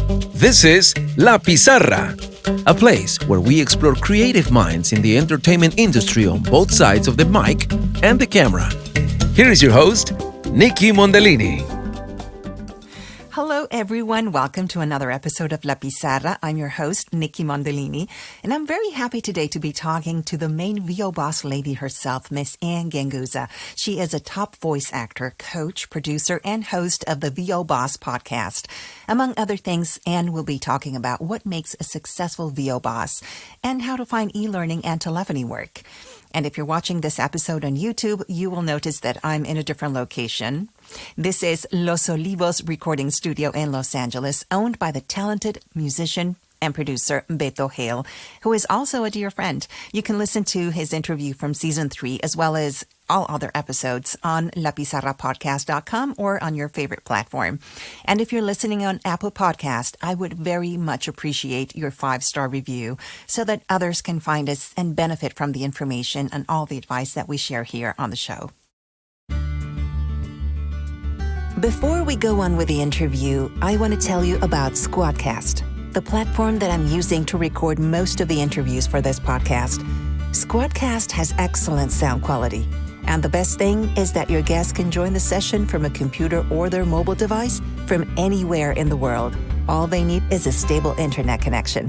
This is La Pizarra, a place where we explore creative minds in the entertainment industry on both sides of the mic and the camera. Here is your host, Nikki Mondellini. Hello, everyone. Welcome to another episode of La Pizarra. I'm your host, Nikki Mondellini, and I'm very happy today to be talking to the main VO boss lady herself, Miss Anne Ganguzza. She is a top voice actor, coach, producer, and host of the VO Boss podcast. Among other things, Anne will be talking about what makes a successful VO boss and how to find eLearning and telephony work. And if you're watching this episode on YouTube, you will notice that I'm in a different location. This is Los Olivos Recording Studio in Los Angeles, owned by the talented musician and producer Beto Hale, who is also a dear friend. You can listen to his interview from season 3 as well as all other episodes on lapizarrapodcast.com or on your favorite platform. And if you're listening on Apple Podcast, I would very much appreciate your 5-star review so that others can find us and benefit from the information and all the advice that we share here on the show. Before we go on with the interview, I want to tell you about Squadcast, the platform that I'm using to record most of the interviews for this podcast. Squadcast has excellent sound quality. And the best thing is that your guests can join the session from a computer or their mobile device from anywhere in the world. All they need is a stable internet connection.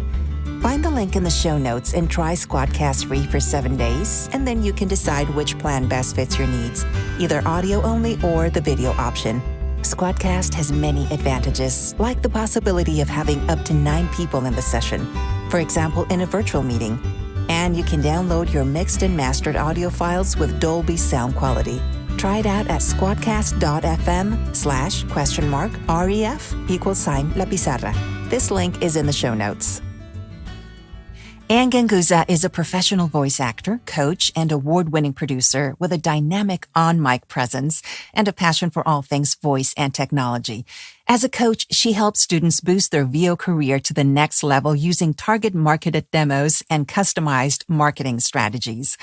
Find the link in the show notes and try Squadcast free for 7 days, and then you can decide which plan best fits your needs, either audio only or the video option. Squadcast has many advantages, like the possibility of having up to 9 people in the session, for example, in a virtual meeting. And you can download your mixed and mastered audio files with Dolby sound quality. Try it out at squadcast.fm/ref=La Pizarra. This link is in the show notes. Anne Ganguzza is a professional voice actor, coach, and award-winning producer with a dynamic on-mic presence and a passion for all things voice and technology. As a coach, she helps students boost their VO career to the next level using target-marketed demos and customized marketing strategies.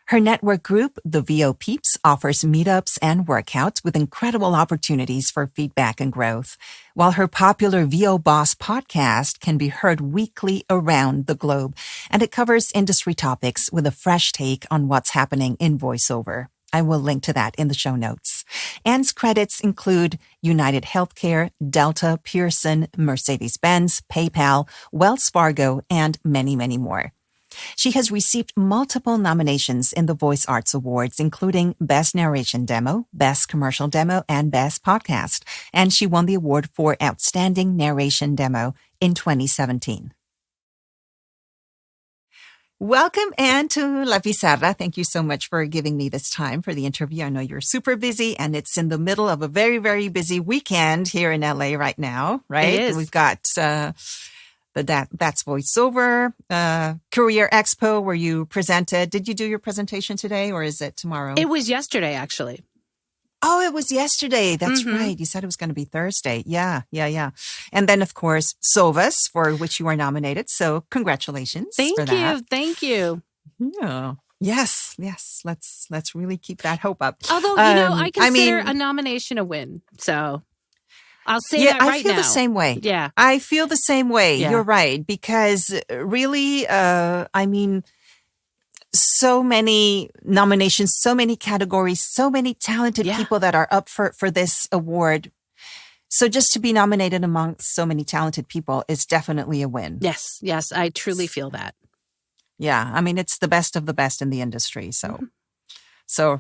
Her network group, the VO Peeps, offers meetups and workouts with incredible opportunities for feedback and growth, while her popular VO Boss podcast can be heard weekly around the globe, and it covers industry topics with a fresh take on what's happening in voiceover. I will link to that in the show notes. Anne's credits include United Healthcare, Delta, Pearson, Mercedes-Benz, PayPal, Wells Fargo, and many, many more. She has received multiple nominations in the Voice Arts Awards, including Best Narration Demo, Best Commercial Demo, and Best Podcast. And she won the award for Outstanding Narration Demo in 2017. Welcome, Anne, to La Pizarra. Thank you so much for giving me this time for the interview. I know you're super busy, and it's in the middle of a very, very busy weekend here in LA right now, right? It is. We've got That's Voiceover, Career Expo, where you presented. Did you do your presentation today, or is it tomorrow? It was yesterday, actually. Oh, it was yesterday. That's right. You said it was going to be Thursday. Yeah. And then, of course, Sovas, for which you are nominated. So congratulations for that. Thank you. Yeah. Yes. Let's really keep that hope up. Although, I consider a nomination a win. So I'll say that right now. I feel the same way. Yeah. I feel the same way. Yeah. You're right. Because really, so many nominations, so many categories, so many talented people that are up for this award. So just to be nominated amongst so many talented people is definitely a win. Yes, I truly feel that. Yeah. I mean, it's the best of the best in the industry. So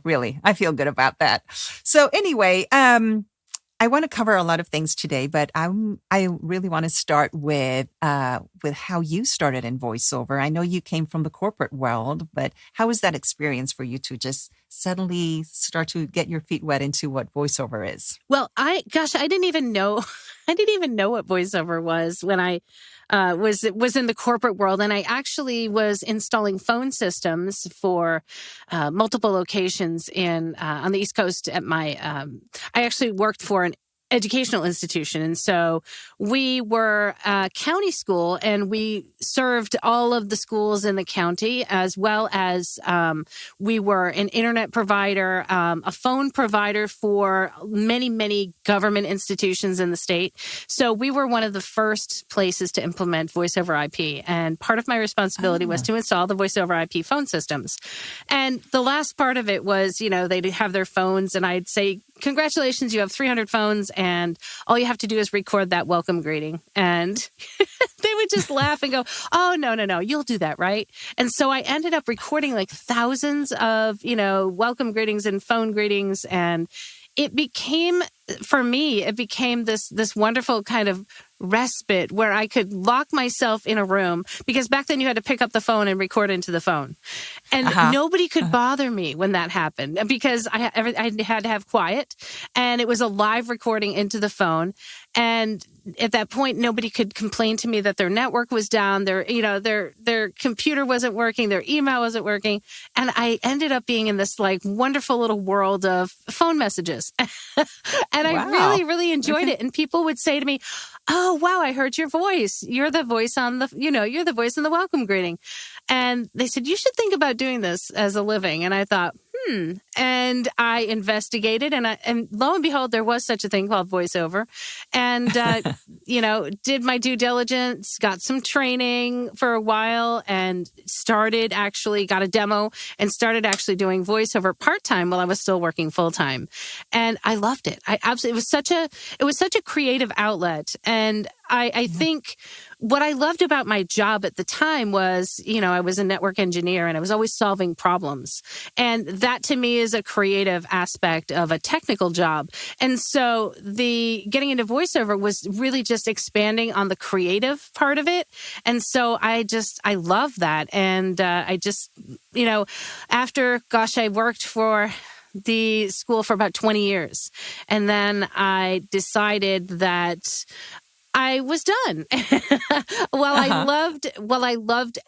really, I feel good about that. So anyway, I want to cover a lot of things today, but I really want to start with how you started in voiceover. I know you came from the corporate world, but how was that experience for you to just suddenly start to get your feet wet into what voiceover is? Well, I didn't even know what voiceover was when I was in the corporate world, and I actually was installing phone systems for multiple locations on the East Coast. I actually worked for educational institution. And so we were a county school, and we served all of the schools in the county, as well as we were an internet provider, a phone provider for many, many government institutions in the state. So we were one of the first places to implement voice over IP. And part of my responsibility was to install the voice over IP phone systems. And the last part of it was, they'd have their phones, and I'd say, congratulations, you have 300 phones, and all you have to do is record that welcome greeting. And they would just laugh and go, oh, no, you'll do that, right? And so I ended up recording like thousands of, welcome greetings and phone greetings. And it became, for me, this wonderful kind of respite where I could lock myself in a room, because back then you had to pick up the phone and record into the phone. And nobody could bother me when that happened, because I had to have quiet, and it was a live recording into the phone. And at that point, nobody could complain to me that their network was down, their computer wasn't working, their email wasn't working. And I ended up being in this like wonderful little world of phone messages. And I really, really enjoyed it. And people would say to me, oh, wow, I heard your voice. You're the voice on you're the voice in the welcome greeting. And they said, you should think about doing this as a living. And I thought, and I investigated, and lo and behold, there was such a thing called voiceover. And, did my due diligence, got some training for a while, and got a demo and started actually doing voiceover part-time while I was still working full-time. And I loved it. It was such a creative outlet. And I think what I loved about my job at the time was, I was a network engineer, and I was always solving problems. And that to me is a creative aspect of a technical job. And so the getting into voiceover was really just expanding on the creative part of it. And so I love that. And I worked for the school for about 20 years. And then I decided that I was done. While I loved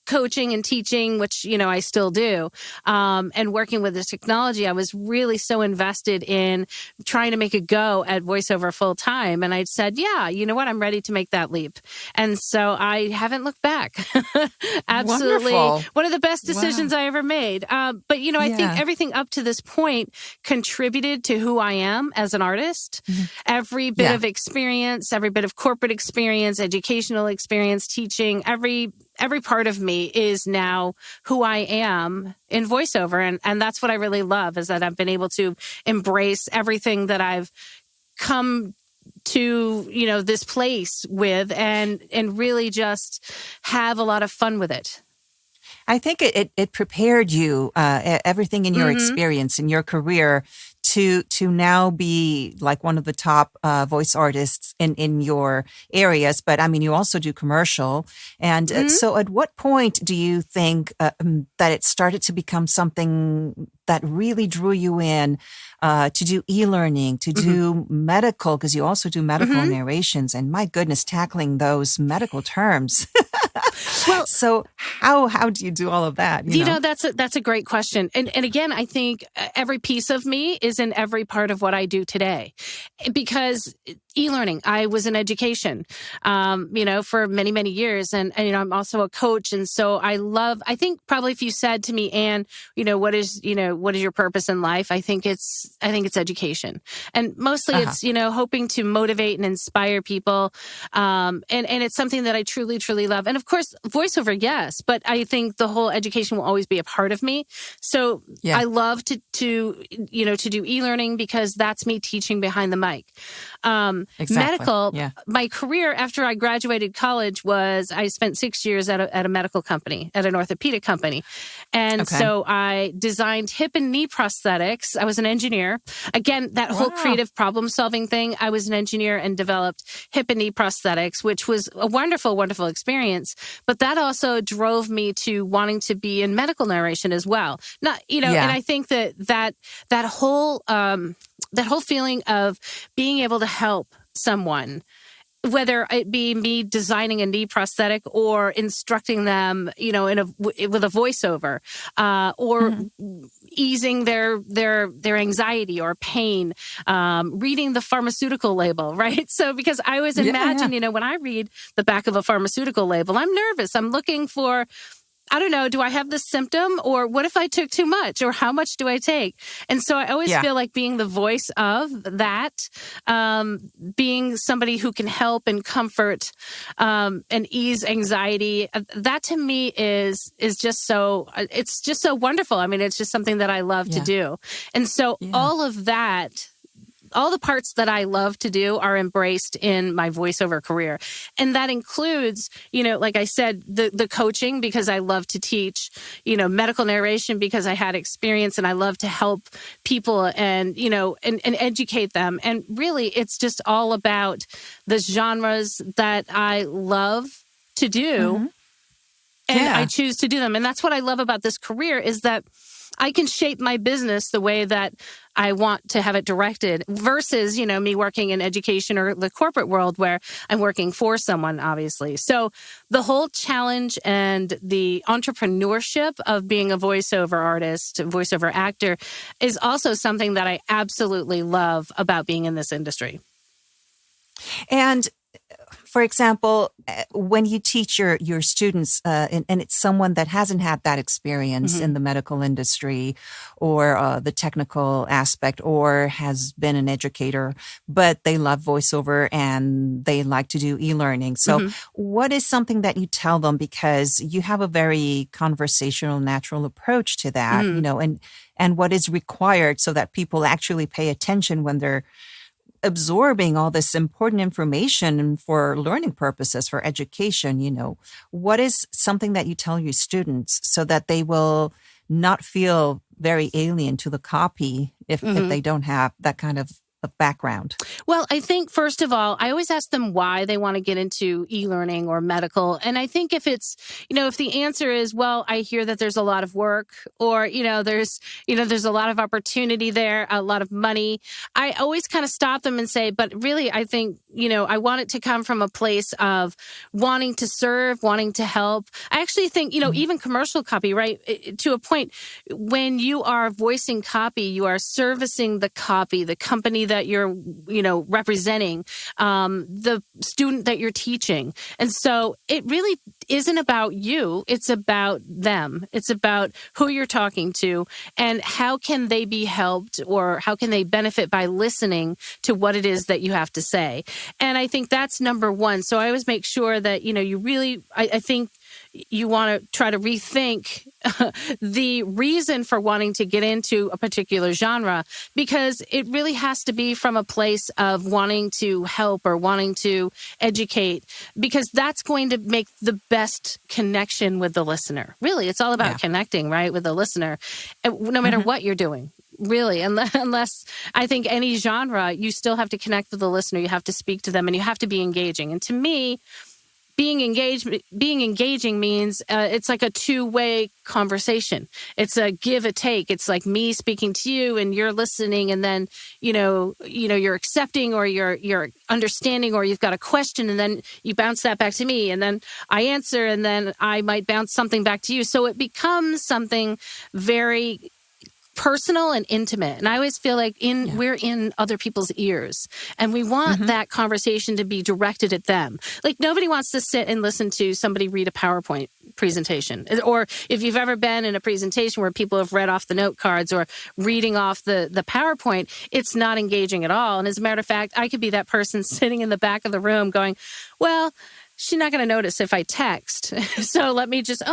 coaching and teaching, which, I still do, and working with this technology, I was really so invested in trying to make a go at voiceover full time. And I said, yeah, you know what? I'm ready to make that leap. And so I haven't looked back. Absolutely. Wonderful. One of the best decisions I ever made. But, I think everything up to this point contributed to who I am as an artist. Mm-hmm. Every bit of experience, every bit of corporate experience, educational experience, teaching, every part of me is now who I am in voiceover. And that's what I really love, is that I've been able to embrace everything that I've come to, this place with, and really just have a lot of fun with it. I think it prepared you, everything in your experience, in your career, to now be like one of the top voice artists in your areas. But I mean, you also do commercial. And so at what point do you think that it started to become something that really drew you in to do e-learning, to do medical, because you also do medical narrations, and my goodness, tackling those medical terms. Well, so how do you do all of that? You know? That's a great question. And again, I think every piece of me is in every part of what I do today, because e-learning, I was in education, for many, many years. And I'm also a coach. And so I think probably if you said to me, Anne, what is your purpose in life? I think it's education. And mostly it's, hoping to motivate and inspire people. And it's something that I truly, truly love. And of course, voiceover, yes, but I think the whole education will always be a part of me. So I love to do e-learning, because that's me teaching behind the mic. Exactly. Medical, my career after I graduated college was I spent 6 years at a medical company, at an orthopedic company. And so I designed hip and knee prosthetics. I was an engineer. Again, that whole creative problem solving thing, I was an engineer and developed hip and knee prosthetics, which was a wonderful, wonderful experience. But that also drove me to wanting to be in medical narration as well. And I think that whole feeling of being able to help someone whether it be me designing a knee prosthetic or instructing them, with a voiceover, or easing their anxiety or pain, reading the pharmaceutical label, right? So because I always imagine, when I read the back of a pharmaceutical label, I'm nervous. I'm looking for, I don't know, do I have this symptom, or what if I took too much, or how much do I take? And so I always feel like being the voice of that, being somebody who can help and comfort and ease anxiety, that to me is just so, it's just so wonderful. I mean, it's just something that I love to do. And so all of that, all the parts that I love to do are embraced in my voiceover career. And that includes, like I said, the coaching, because I love to teach, medical narration because I had experience and I love to help people and educate them. And really, it's just all about the genres that I love to do. And I choose to do them. And that's what I love about this career, is that I can shape my business the way that I want to have it directed versus, me working in education or the corporate world where I'm working for someone, obviously. So the whole challenge and the entrepreneurship of being a voiceover artist, voiceover actor, is also something that I absolutely love about being in this industry. And for example, when you teach your students, and it's someone that hasn't had that experience in the medical industry or the technical aspect, or has been an educator, but they love voiceover and they like to do e-learning. So what is something that you tell them? Because you have a very conversational, natural approach to that, and what is required so that people actually pay attention when they're absorbing all this important information for learning purposes, for education. What is something that you tell your students so that they will not feel very alien to the copy if they don't have that kind of a background? Well, I think, first of all, I always ask them why they want to get into e-learning or medical. And I think if it's, if the answer is, well, I hear that there's a lot of work, or, there's a lot of opportunity there, a lot of money, I always kind of stop them and say, but really, I think, I want it to come from a place of wanting to serve, wanting to help. I actually think, even commercial copy, right? To a point, when you are voicing copy, you are servicing the copy, the company that you're, representing, the student that you're teaching. And so it really isn't about you. It's about them. It's about who you're talking to and how can they be helped, or how can they benefit by listening to what it is that you have to say. And I think that's number one. So I always make sure that, you really, I think you want to try to rethink the reason for wanting to get into a particular genre, because it really has to be from a place of wanting to help or wanting to educate, because that's going to make the best connection with the listener. Really, it's all about connecting, right, with the listener, no matter what you're doing. Really, unless I think any genre, you still have to connect with the listener. You have to speak to them and you have to be engaging. And to me, being engaging means it's like a two-way conversation. It's a give a take. It's like me speaking to you and you're listening, and then you're accepting, or you're understanding, or you've got a question, and then you bounce that back to me, and then I answer, and then I might bounce something back to you. So it becomes something very personal and intimate. And I always feel like we're in other people's ears, and we want that conversation to be directed at them. Like, nobody wants to sit and listen to somebody read a PowerPoint presentation. Or if you've ever been in a presentation where people have read off the note cards or reading off the PowerPoint, it's not engaging at all. And as a matter of fact, I could be that person sitting in the back of the room going, well, she's not going to notice if I text. So let me just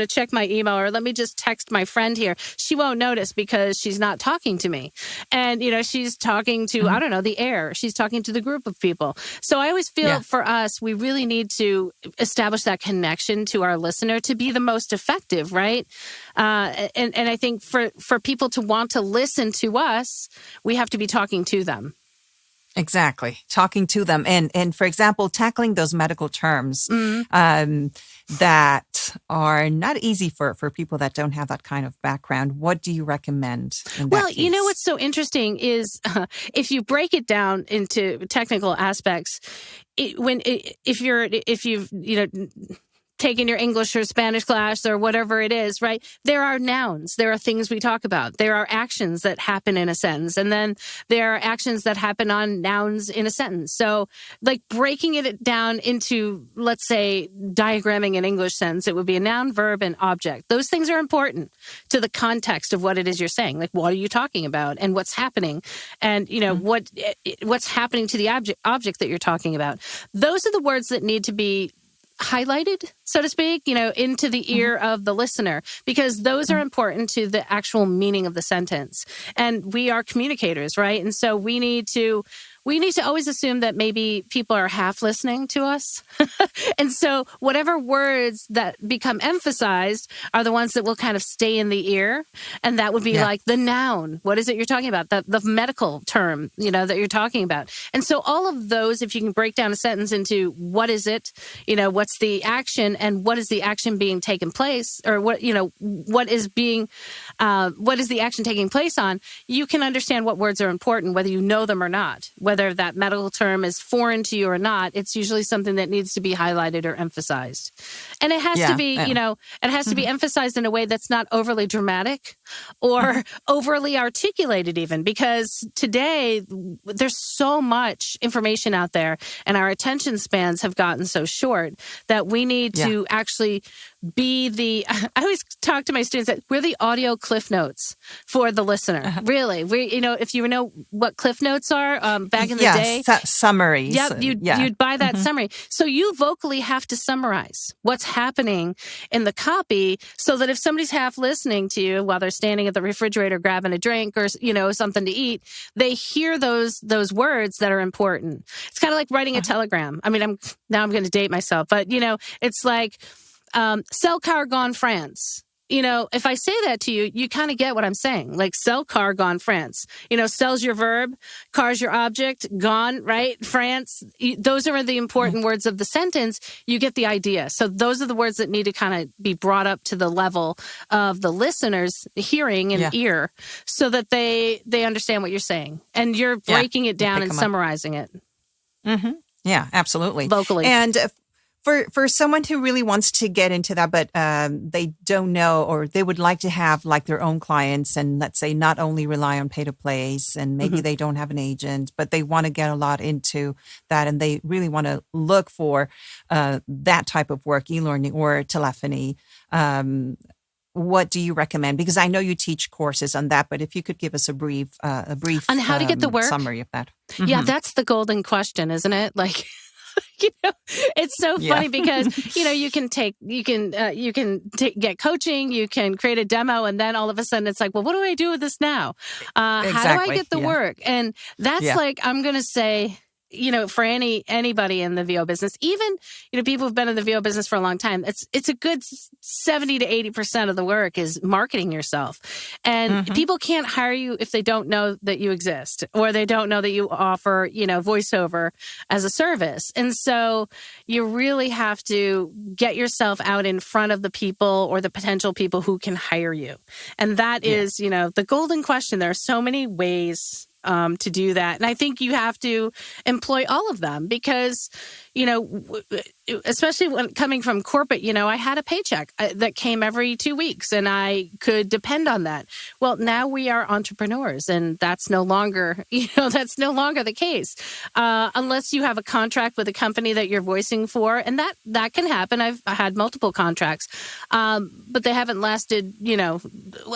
check my email, or let me just text my friend here. She won't notice because she's not talking to me. And, she's talking to, I don't know, the air. She's talking to the group of people. So I always feel for us, we really need to establish that connection to our listener to be the most effective, right? And I think for people to want to listen to us, we have to be talking to them. Exactly. Talking to them. And for example, tackling those medical terms that are not easy for people that don't have that kind of background. What do you recommend in that Well, case? you know what's so interesting is if you break it down into technical aspects, if you've taken your English or Spanish class or whatever it is, right? There are nouns. There are things we talk about. There are actions that happen in a sentence. And then there are actions that happen on nouns in a sentence. So like breaking it down into, let's say, diagramming an English sentence, it would be a noun, verb, and object. Those things are important to the context of what it is you're saying. Like, what are you talking about and what's happening? And, what's happening to the object that you're talking about. Those are the words that need to be highlighted, so to speak, into the ear of the listener, because those are important to the actual meaning of the sentence. And we are communicators, right? And so we need to always assume that maybe people are half listening to us. And so whatever words that become emphasized are the ones that will kind of stay in the ear. And that would be like the noun. What is it you're talking about? The medical term, that you're talking about. And so all of those, if you can break down a sentence into what is it, what's the action and what is the action being taken place, or what is the action taking place on, you can understand what words are important, whether you know them or not. Whether that medical term is foreign to you or not, it's usually something that needs to be highlighted or emphasized. And it has to be, it has to be emphasized in a way that's not overly dramatic or overly articulated even, because today there's so much information out there and our attention spans have gotten so short that we need to actually be I always talk to my students that we're the audio cliff notes for the listener. Really. If you know what cliff notes are, back in the day. Summaries. Yep, you'd buy that summary. So you vocally have to summarize what's happening in the copy so that if somebody's half listening to you while they're standing at the refrigerator grabbing a drink or, something to eat, they hear those words that are important. It's kind of like writing a telegram. I mean, I'm going to date myself, but, it's like, sell car gone France. If I say that to you, you kind of get what I'm saying. Like sell car gone France. Sell's your verb, car's your object, gone, right? France. Those are the important words of the sentence. You get the idea. So those are the words that need to kind of be brought up to the level of the listener's hearing and ear so that they understand what you're saying. And you're breaking it down and summarizing it. Mm-hmm. Yeah, absolutely. Vocally. And for someone who really wants to get into that, but they don't know, or they would like to have like their own clients and let's say not only rely on pay to plays, and maybe they don't have an agent, but they want to get a lot into that and they really want to look for that type of work, e-learning or telephony. What do you recommend? Because I know you teach courses on that, but if you could give us a brief on how to get the work summary of that. Yeah, that's the golden question, isn't it? Like, it's so funny because, you can get coaching, you can create a demo, and then all of a sudden it's like, well, what do I do with this now? How do I get the work? And that's like, I'm going to say, for anybody in the VO business, even, people who've been in the VO business for a long time, it's a good 70 to 80% of the work is marketing yourself. And people can't hire you if they don't know that you exist or they don't know that you offer, voiceover as a service. And so you really have to get yourself out in front of the people or the potential people who can hire you. And that is, the golden question. There are so many ways to do that. And I think you have to employ all of them because, especially when coming from corporate, I had a paycheck that came every 2 weeks and I could depend on that. Well, now we are entrepreneurs and that's no longer, the case. Unless you have a contract with a company that you're voicing for. And that can happen. I've had multiple contracts, but they haven't lasted,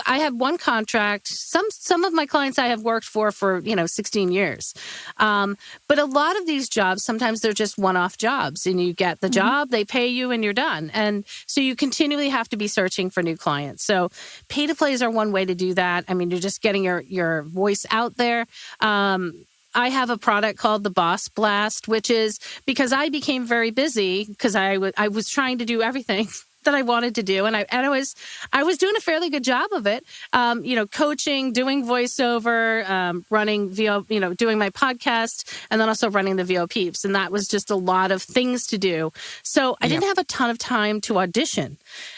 I have one contract. Some of my clients I have worked for 16 years. But a lot of these jobs, sometimes they're just one-off jobs and you get the job, they pay you and you're done. And so you continually have to be searching for new clients. So pay to plays are one way to do that. I mean, you're just getting your voice out there. I have a product called the Boss Blast, which is because I became very busy because I was trying to do everything that I wanted to do. And I was doing a fairly good job of it. Coaching, doing voiceover, running doing my podcast, and then also running the VO Peeps. And that was just a lot of things to do. So I didn't have a ton of time to audition.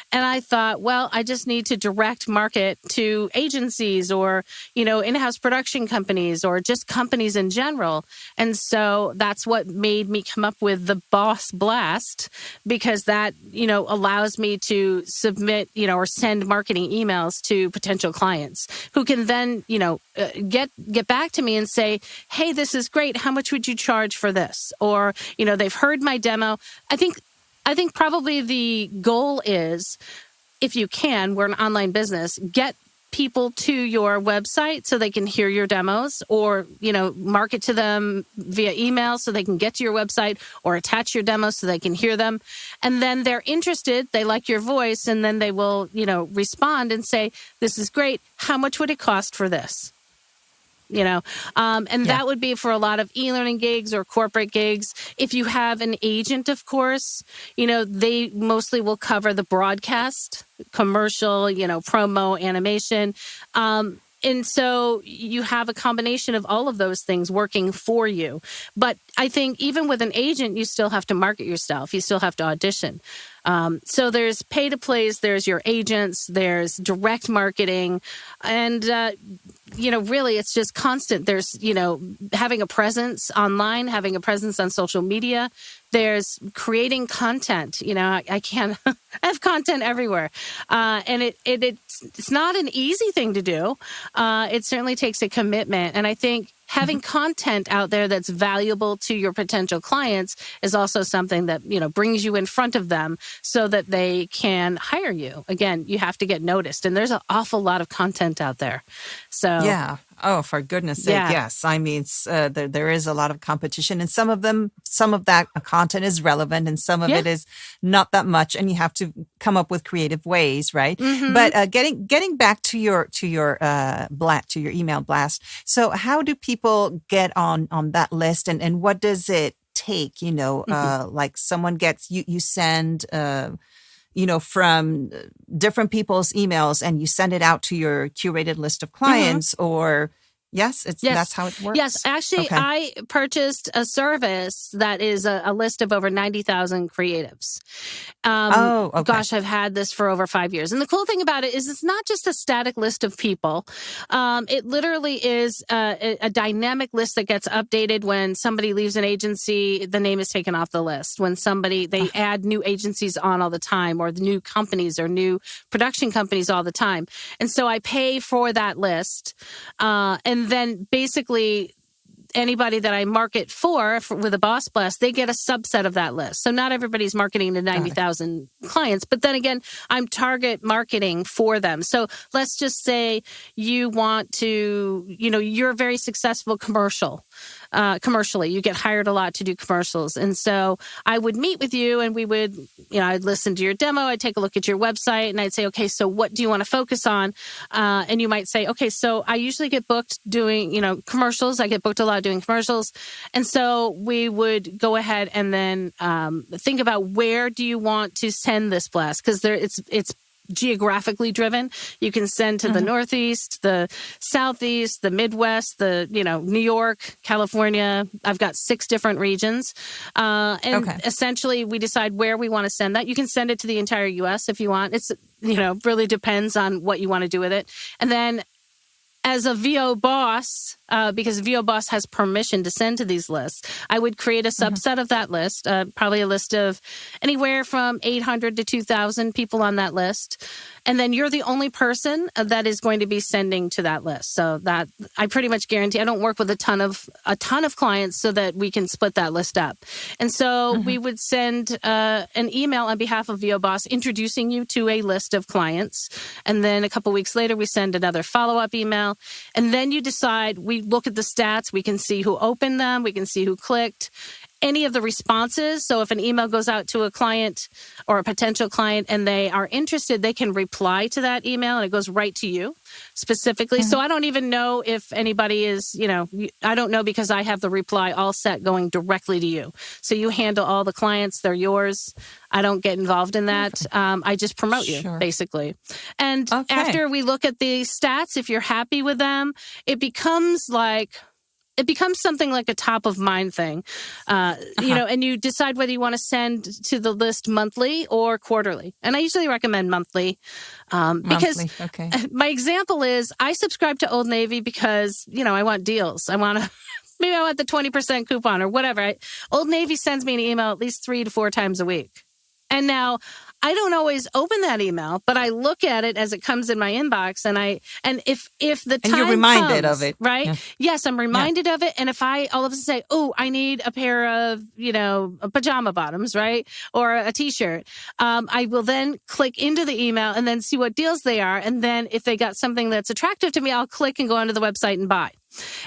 And I thought, well, I just need to direct market to agencies or, in-house production companies or just companies in general. And so that's what made me come up with the Boss Blast, because that, allows me to submit, or send marketing emails to potential clients who can then, get back to me and say, hey, this is great. How much would you charge for this? Or, they've heard my demo. I think probably the goal is, if you can, we're an online business, get people to your website so they can hear your demos, or, market to them via email so they can get to your website, or attach your demos so they can hear them. And then they're interested, they like your voice, and then they will, respond and say, this is great. How much would it cost for this? That would be for a lot of e-learning gigs or corporate gigs. If you have an agent, of course, they mostly will cover the broadcast, commercial, promo, animation. And so you have a combination of all of those things working for you. But I think even with an agent, you still have to market yourself. You still have to audition. So there's pay-to-plays, there's your agents, there's direct marketing, and, really it's just constant. There's, having a presence online, having a presence on social media. There's creating content. I can't I have content everywhere. And it's not an easy thing to do. It certainly takes a commitment. And I think having content out there that's valuable to your potential clients is also something that, brings you in front of them so that they can hire you. Again, you have to get noticed. And there's an awful lot of content out there. So yeah. Oh, for goodness sake, yes. I mean, there is a lot of competition, and some of that content is relevant, and some of it is not that much, and you have to come up with creative ways, right? Mm-hmm. But getting back to your email blast. So, how do people get on that list, and what does it take? Like someone gets you send. From different people's emails, and you send it out to your curated list of clients, or that's how it works. Yes, actually, okay. I purchased a service that is a list of over 90,000 creatives. Okay. Gosh, I've had this for over 5 years. And the cool thing about it is it's not just a static list of people. It literally is a dynamic list that gets updated when somebody leaves an agency, the name is taken off the list. When they add new agencies on all the time, or the new companies or new production companies all the time. And so I pay for that list. And then basically anybody that I market for with a Boss Blast, they get a subset of that list. So not everybody's marketing to 90,000 clients, but then again, I'm target marketing for them. So let's just say you want to, you're a very successful commercially. You get hired a lot to do commercials. And so I would meet with you, and we would, I'd listen to your demo. I'd take a look at your website, and I'd say, okay, so what do you want to focus on? And you might say, okay, so I usually get booked doing, commercials. I get booked a lot doing commercials. And so we would go ahead and then think about, where do you want to send this blast? Because it's geographically driven. You can send to the Northeast, the Southeast, the Midwest, New York, California. I've got 6 different regions. Essentially we decide where we want to send that. You can send it to the entire US if you want. It's, really depends on what you want to do with it. And then as a VO boss, because VO boss has permission to send to these lists, I would create a subset of that list, probably a list of anywhere from 800 to 2,000 people on that list. And then you're the only person that is going to be sending to that list. So that I pretty much guarantee. I don't work with a ton of clients so that we can split that list up. And so we would send an email on behalf of VO Boss introducing you to a list of clients. And then a couple weeks later, we send another follow-up email. And then you decide, we look at the stats, we can see who opened them, we can see who clicked. any of the responses. So if an email goes out to a client or a potential client and they are interested, they can reply to that email and it goes right to you specifically. So I don't even know if anybody is, I don't know because I have the reply all set going directly to you. So you handle all the clients, they're yours. I don't get involved in that. I just promote you, basically. And after we look at the stats, if you're happy with them, it becomes something like a top of mind thing, and you decide whether you want to send to the list monthly or quarterly. And I usually recommend monthly because my example is I subscribe to Old Navy because, I want deals. Maybe I want the 20% coupon or whatever. Old Navy sends me an email at least 3 to 4 times a week. And now I don't always open that email, but I look at it as it comes in my inbox, and if the time you're reminded comes, of it, right? Yeah. Yes, I'm reminded of it. And if I all of a sudden say, "Oh, I need a pair of pajama bottoms," right, or a T-shirt, I will then click into the email and then see what deals they are, and then if they got something that's attractive to me, I'll click and go onto the website and buy.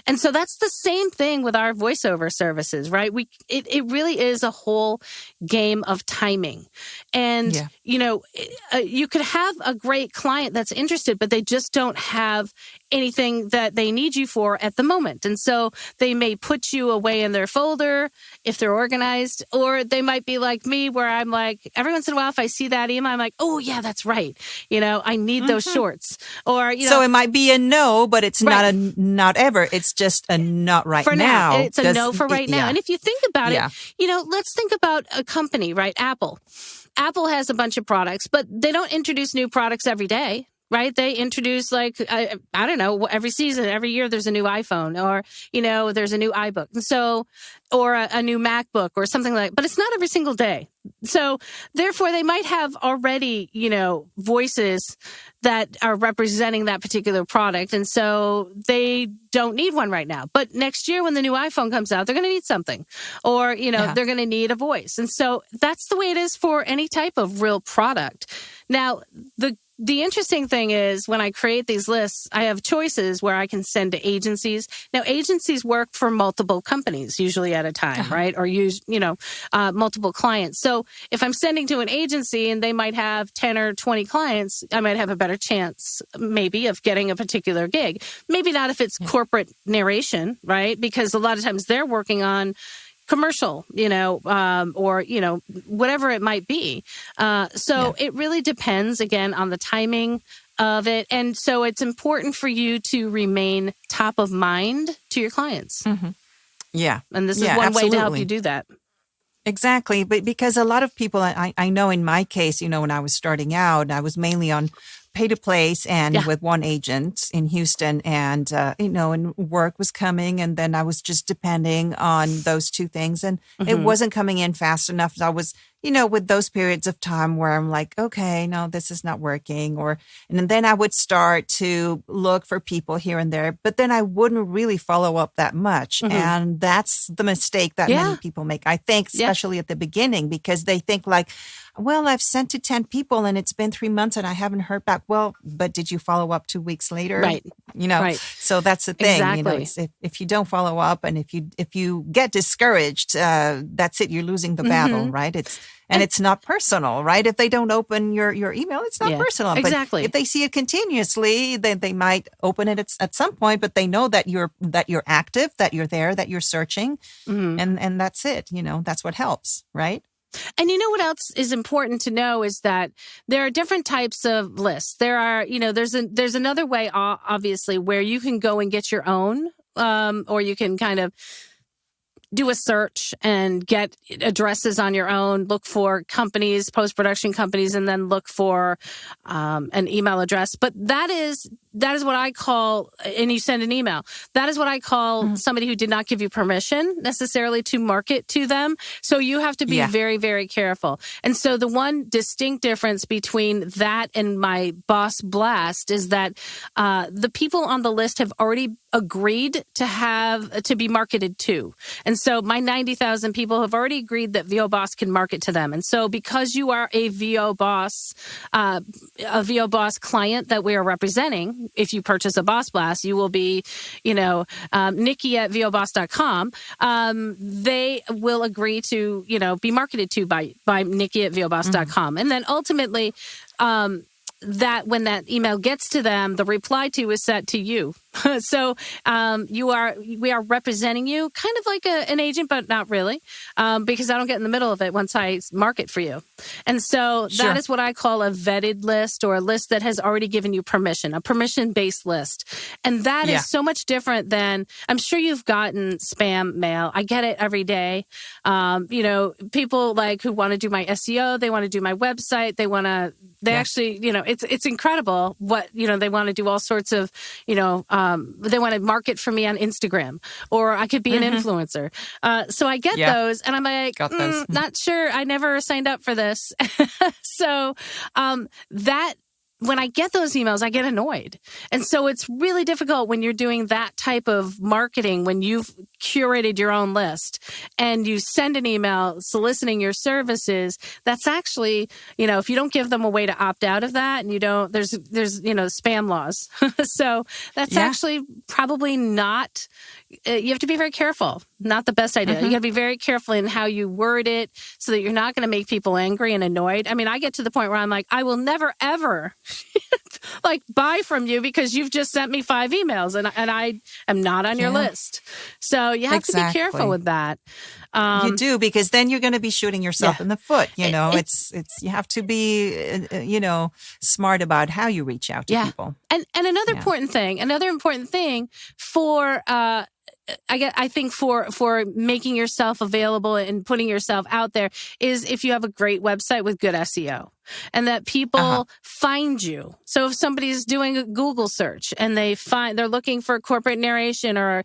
And so that's the same thing with our voiceover services, right? It really is a whole game of timing. And, you could have a great client that's interested, but they just don't have anything that they need you for at the moment. And so they may put you away in their folder if they're organized, or they might be like me where I'm like, every once in a while, if I see that email, I'm like, oh yeah, that's right. I need those shorts. Or, so it might be a no, but it's not ever. It's just a not right for now. It's a no for right now. Yeah. And if you think about it, let's think about a company, right? Apple. Apple has a bunch of products, but they don't introduce new products every day. Right? They introduce I don't know, every season, every year there's a new iPhone or, there's a new iBook. And so, or a new MacBook or something like that. But it's not every single day. So therefore they might have already, voices that are representing that particular product. And so they don't need one right now. But next year when the new iPhone comes out, they're going to need something or, they're going to need a voice. And so that's the way it is for any type of real product. Now, the interesting thing is when I create these lists, I have choices where I can send to agencies. Now, agencies work for multiple companies, usually at a time, right? Or use, multiple clients. So if I'm sending to an agency and they might have 10 or 20 clients, I might have a better chance maybe of getting a particular gig. Maybe not if it's corporate narration, right? Because a lot of times they're working on commercial, or, whatever it might be. It really depends, again, on the timing of it. And so it's important for you to remain top of mind to your clients. Mm-hmm. Yeah. And this is one way to help you do that. Exactly. But because a lot of people, I know in my case, when I was starting out, I was mainly on pay to place and with one agent in Houston and, and work was coming and then I was just depending on those two things and it wasn't coming in fast enough. So I was, with those periods of time where I'm like, okay, no, this is not working and then I would start to look for people here and there, but then I wouldn't really follow up that much. And that's the mistake that many people make, I think, especially at the beginning, because they think like, well, I've sent to 10 people and it's been 3 months and I haven't heard back. Well, but did you follow up 2 weeks later? Right. So that's the thing, Exactly. if you don't follow up and if you get discouraged, that's it. You're losing the battle, right? It's not personal, right? If they don't open your email, it's not personal. Exactly. But if they see it continuously, then they might open it at some point, but they know that you're active, that you're there, that you're searching. And that's it. That's what helps, right? And what else is important to know is that there are different types of lists. There are, there's another way, obviously, where you can go and get your own, or you can kind of do a search and get addresses on your own, look for companies, post-production companies, and then look for an email address. But that is what I call, and you send an email, that is what I call somebody who did not give you permission necessarily to market to them. So you have to be very, very careful. And so the one distinct difference between that and my boss blast is that the people on the list have already agreed to be marketed to. And so my 90,000 people have already agreed that VO Boss can market to them. And so because you are a VO Boss client that we are representing, if you purchase a Boss Blast, you will be, Nikki at voboss.com. They will agree to, be marketed to by Nikki at voboss.com. And then ultimately, that when that email gets to them, the reply to is set to you. So we are representing you kind of like an agent, but not really, because I don't get in the middle of it once I market for you. And so that is what I call a vetted list, or a list that has already given you permission, a permission-based list. And that is so much different than, I'm sure you've gotten spam mail. I get it every day. People like who want to do my SEO, they want to do my website, they actually, it's incredible what, they want to do all sorts of, they want to market for me on Instagram, or I could be an influencer. So I get those, and I'm like, not sure. I never signed up for this. So when I get those emails, I get annoyed. And so it's really difficult when you're doing that type of marketing, when you've curated your own list and you send an email soliciting your services. That's actually, if you don't give them a way to opt out of that, and there's spam laws. So that's actually probably not, you have to be very careful. Not the best idea. You got to be very careful in how you word it so that you're not going to make people angry and annoyed. I mean, I get to the point where I'm like, I will never, ever buy from you because you've just sent me 5 emails and I am not on your list. So you have to be careful with that. You do, because then you're going to be shooting yourself in the foot. It's you have to be, smart about how you reach out to people. And another important thing for, I think for making yourself available and putting yourself out there is if you have a great website with good SEO. And that people find you. So if somebody's doing a Google search and they're looking for corporate narration or,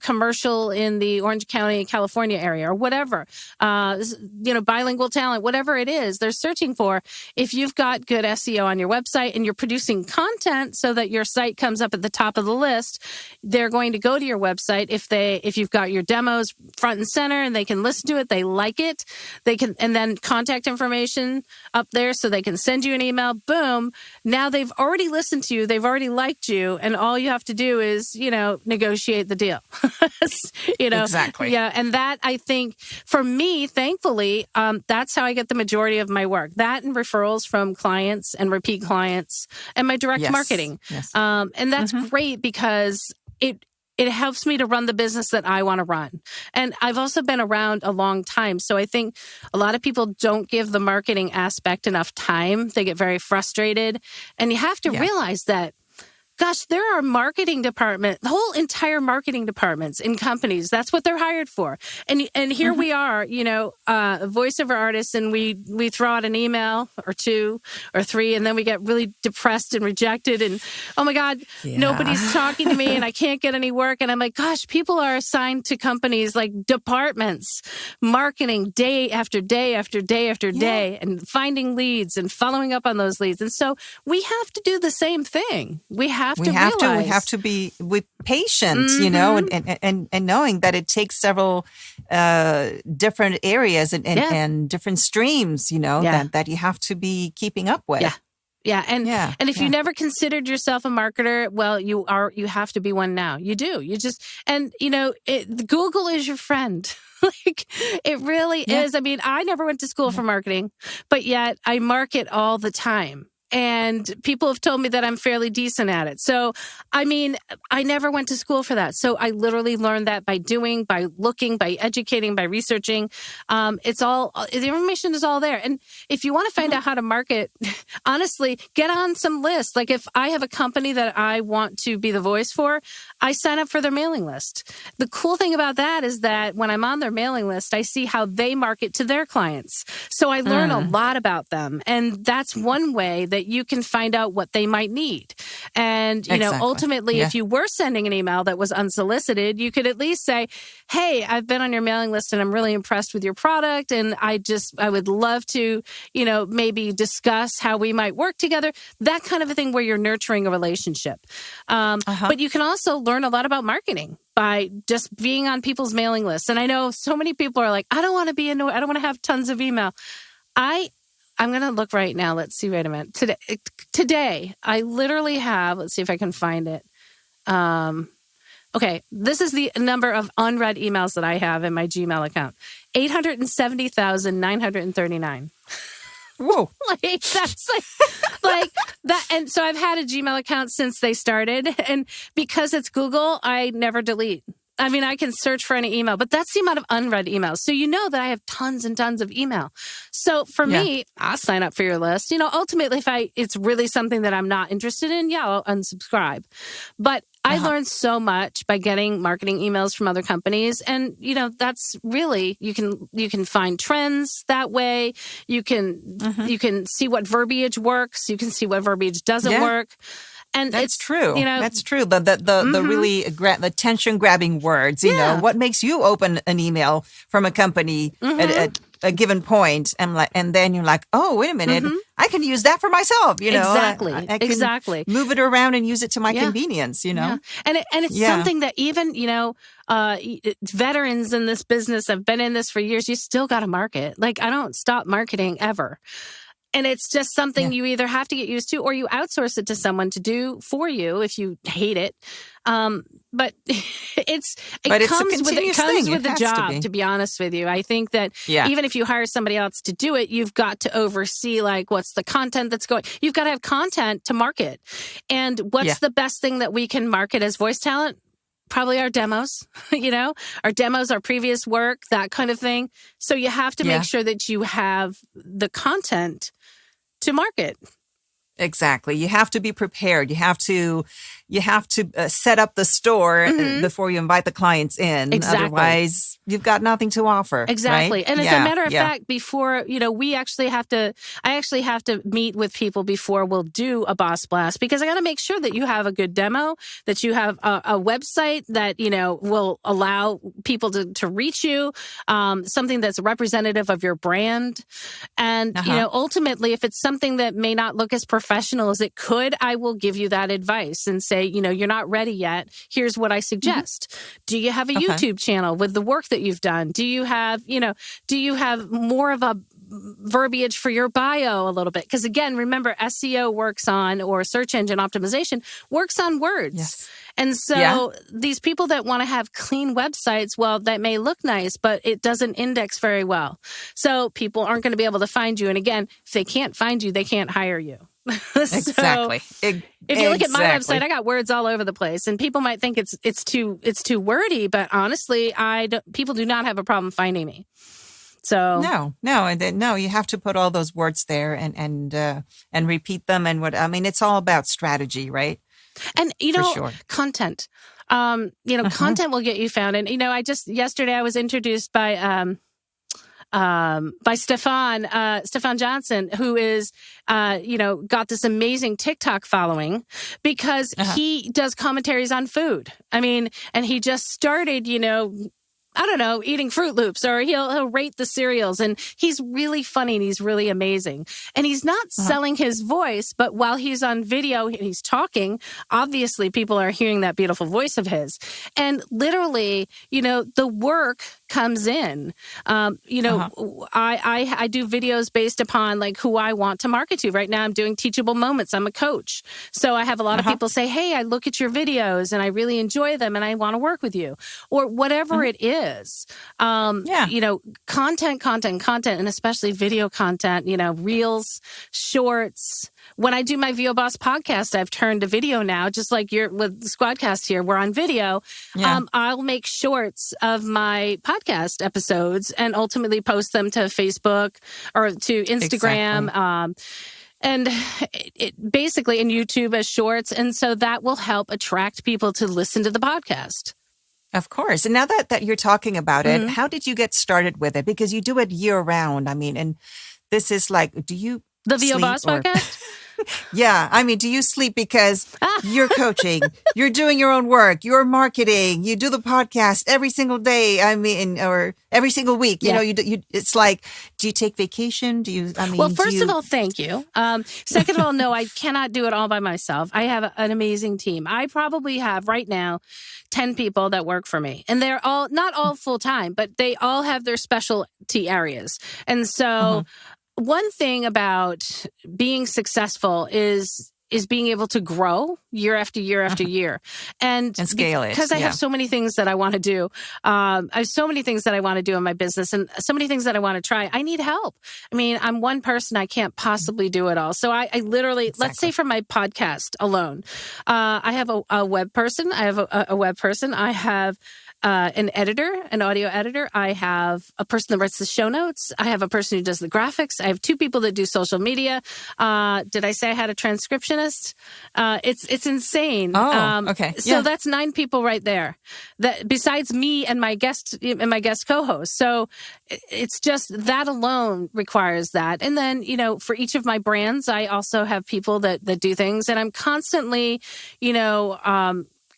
commercial in the Orange County, California area or whatever, bilingual talent, whatever it is they're searching for. If you've got good SEO on your website and you're producing content so that your site comes up at the top of the list, they're going to go to your website. If you've got your demos front and center and they can listen to it, they like it, and then contact information up there so they can send you an email. Boom. Now they've already listened to you. They've already liked you. And all you have to do is, negotiate the deal. Exactly. Yeah. And that, I think, for me, thankfully, that's how I get the majority of my work. That and referrals from clients and repeat clients and my direct marketing. Yes. And that's great because it helps me to run the business that I want to run. And I've also been around a long time. So I think a lot of people don't give the marketing aspect enough time. They get very frustrated. And you have to realize that, gosh, there are marketing departments, the whole entire marketing departments in companies. That's what they're hired for. And here we are, voiceover artists, and we throw out an email or 2 or 3, and then we get really depressed and rejected. And, oh my God, nobody's talking to me and I can't get any work. And I'm like, gosh, people are assigned to companies like departments, marketing day after day after day after day, and finding leads and following up on those leads. And so we have to do the same thing. We have to be patient, and knowing that it takes several different areas and different streams, that you have to be keeping up with. Yeah. And if you never considered yourself a marketer, well, you have to be one now. You do. Google is your friend. It really is. I mean, I never went to school for marketing, but yet I market all the time. And people have told me that I'm fairly decent at it. So, I mean, I never went to school for that. So I literally learned that by doing, by looking, by educating, by researching. The information is all there. And if you want to find out how to market, honestly, get on some lists. Like if I have a company that I want to be the voice for, I sign up for their mailing list. The cool thing about that is that when I'm on their mailing list, I see how they market to their clients. So I learn a lot about them. And that's one way they that you can find out what they might need. And, Exactly. ultimately, if you were sending an email that was unsolicited, you could at least say, hey, I've been on your mailing list and I'm really impressed with your product. And I would love to, maybe discuss how we might work together. That kind of a thing where you're nurturing a relationship. But you can also learn a lot about marketing by just being on people's mailing lists. And I know so many people are like, I don't want to be annoyed. I don't want to have tons of email. I'm going to look right now. Let's see. Wait a minute. Today, I literally have, let's see if I can find it. Okay. This is the number of unread emails that I have in my Gmail account. 870,939. Whoa. That's like that. And so I've had a Gmail account since they started. And because it's Google, I never delete. I mean, I can search for any email, but that's the amount of unread emails. So you know that I have tons and tons of email. So for me, I'll sign up for your list. Ultimately, if it's really something that I'm not interested in, I'll unsubscribe. But I learned so much by getting marketing emails from other companies. And, that's really, you can find trends that way. You can see what verbiage works. You can see what verbiage doesn't work. And that's true. That's true. The Mm-hmm. really the attention grabbing words. What makes you open an email from a company at a given point, and then you're like, oh, wait a minute, I can use that for myself. Exactly. I can Exactly. move it around and use it to my convenience. Yeah. And it's something that even veterans in this business have been in this for years. You still got to market. Like I don't stop marketing ever. And it's just something you either have to get used to or you outsource it to someone to do for you if you hate it. But it comes with the job, to be honest with you. I think that even if you hire somebody else to do it, you've got to oversee what's the content that's going. You've got to have content to market. And what's the best thing that we can market as voice talent? Probably our demos, our demos, our previous work, that kind of thing. So you have to make sure that you have the content to market. Exactly. You have to be prepared. You have to set up the store before you invite the clients in. Exactly. Otherwise, you've got nothing to offer. Exactly. Right? And as a matter of fact, before, I actually have to meet with people before we'll do a Boss Blast because I got to make sure that you have a good demo, that you have a website that, will allow people to reach you, something that's representative of your brand. And, ultimately, if it's something that may not look as professional as it could, I will give you that advice and say, you're not ready yet. Here's what I suggest. Do you have a YouTube channel with the work that you've done? Do you have more of a verbiage for your bio a little bit? Because again, remember, SEO works on, or search engine optimization works on words. Yes. And so these people that want to have clean websites, well, that may look nice, but it doesn't index very well. So people aren't going to be able to find you. And again, if they can't find you, they can't hire you. Exactly. If you look at my website, I got words all over the place, and people might think it's too wordy, but honestly, people do not have a problem finding me. So no, you have to put all those words there and repeat them. And it's all about strategy, right? And content. Content will get you found. And yesterday I was introduced by Stefan Johnson, who is, got this amazing TikTok following because he does commentaries on food. I mean, and he just started, I don't know, eating Fruit Loops, or he'll rate the cereals, and he's really funny and he's really amazing. And he's not selling his voice, but while he's on video and he's talking, obviously people are hearing that beautiful voice of his. And literally, the work comes in. I do videos based upon who I want to market to. Right now I'm doing teachable moments. I'm a coach. So I have a lot of people say, hey, I look at your videos and I really enjoy them and I want to work with you, or whatever it is. Content, and especially video content, reels, shorts. When I do my VO Boss podcast, I've turned to video now, just like you're with the Squadcast here, we're on video. I'll make shorts of my podcast episodes and ultimately post them to Facebook or to Instagram. Exactly. And it basically in YouTube as shorts. And so that will help attract people to listen to the podcast. Of course. And now that you're talking about it, how did you get started with it? Because you do it year round. I mean, and this is do you the VO Boss podcast? Yeah. I mean, do you sleep because you're coaching, you're doing your own work, you're marketing, you do the podcast every single day? I mean, or every single week, you know, it's like, do you take vacation? Well, first of all, thank you. Second of all, no, I cannot do it all by myself. I have an amazing team. I probably have right now 10 people that work for me, and they're all not all full time, but they all have their specialty areas. And so one thing about being successful is being able to grow year after year after year and scale it. Because I have so many things that I want to do. I have so many things that I want to do in my business and so many things that I want to try. I need help. I mean, I'm one person. I can't possibly do it all. So I literally, let's say for my podcast alone, I have a web person. I have a web person. I have an editor, an audio editor. I have a person that writes the show notes. I have a person who does the graphics. I have 2 people that do social media. Did I say I had a transcriptionist? It's insane. Oh, okay. So that's 9 people right there. That besides me and my guest co-host. So it's just that alone requires that. And then, you know, for each of my brands, I also have people that do things, and I'm constantly,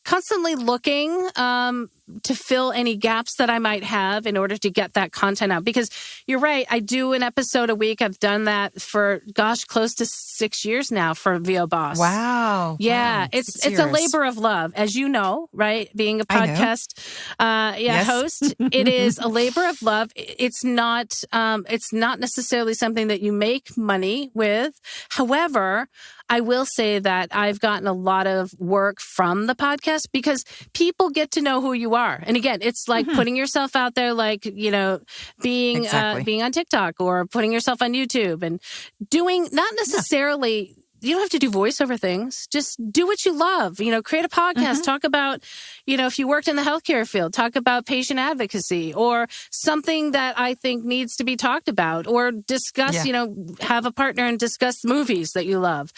constantly looking to fill any gaps that I might have in order to get that content out. Because you're right, I do an episode a week. I've done that for, close to 6 years now for VO Boss. Wow. Yeah, wow. It's a labor of love, as you know, right? Being a podcast host, it is a labor of love. It's not necessarily something that you make money with. However, I will say that I've gotten a lot of work from the podcast because people get to know who you are. And again, it's like putting yourself out there, like, you know, being on TikTok or putting yourself on YouTube and doing not necessarily you don't have to do voiceover things. Just do what you love. You know, create a podcast. Talk about, you know, if you worked in the healthcare field, talk about patient advocacy or something that I think needs to be talked about, or discuss, you know, have a partner and discuss movies that you love.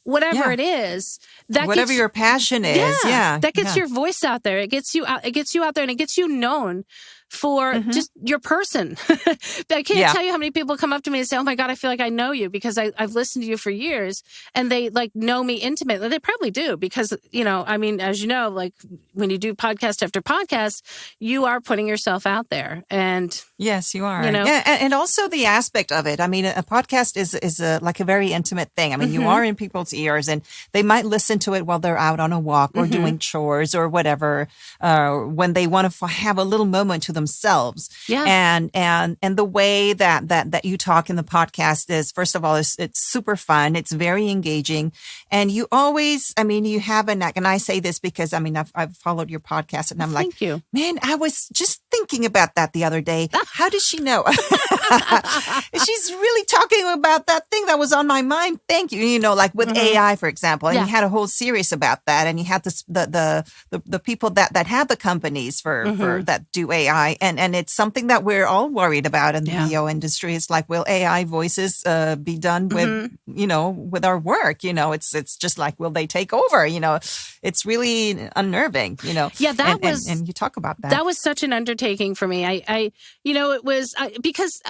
Whatever it is, that whatever your passion is. That gets your voice out there. It gets you out. It gets you out there, and it gets you known for just your person. I can't tell you how many people come up to me and say, "Oh my God, I feel like I know you because I've listened to you for years," and they like know me intimately. They probably do because, you know, I mean, as you know, like when you do podcast after podcast, you are putting yourself out there. And yes, you are. You know, and also the aspect of it. I mean, a podcast is like a very intimate thing. I mean, you are in people's ears, and they might listen to it while they're out on a walk or doing chores or whatever, when they want to have a little moment to themselves. And the way that you talk in the podcast is, first of all, it's super fun. It's very engaging. And you always, I mean, you have a knack. And I say this because, I mean, I've followed your podcast, and I'm like, thank you. Man, I was just thinking about that the other day. How does she know? She's really talking about that thing that was on my mind. Thank you. You know, like with AI, for example, and you had a whole series about that, and you had the people that have the companies for that do AI, and it's something that we're all worried about in the VO industry. It's like, will AI voices be done with you know, with our work? You know, it's just like, will they take over? You know, it's really unnerving. You know, and you talk about that. That was such an undertaking for me. I you know, it was because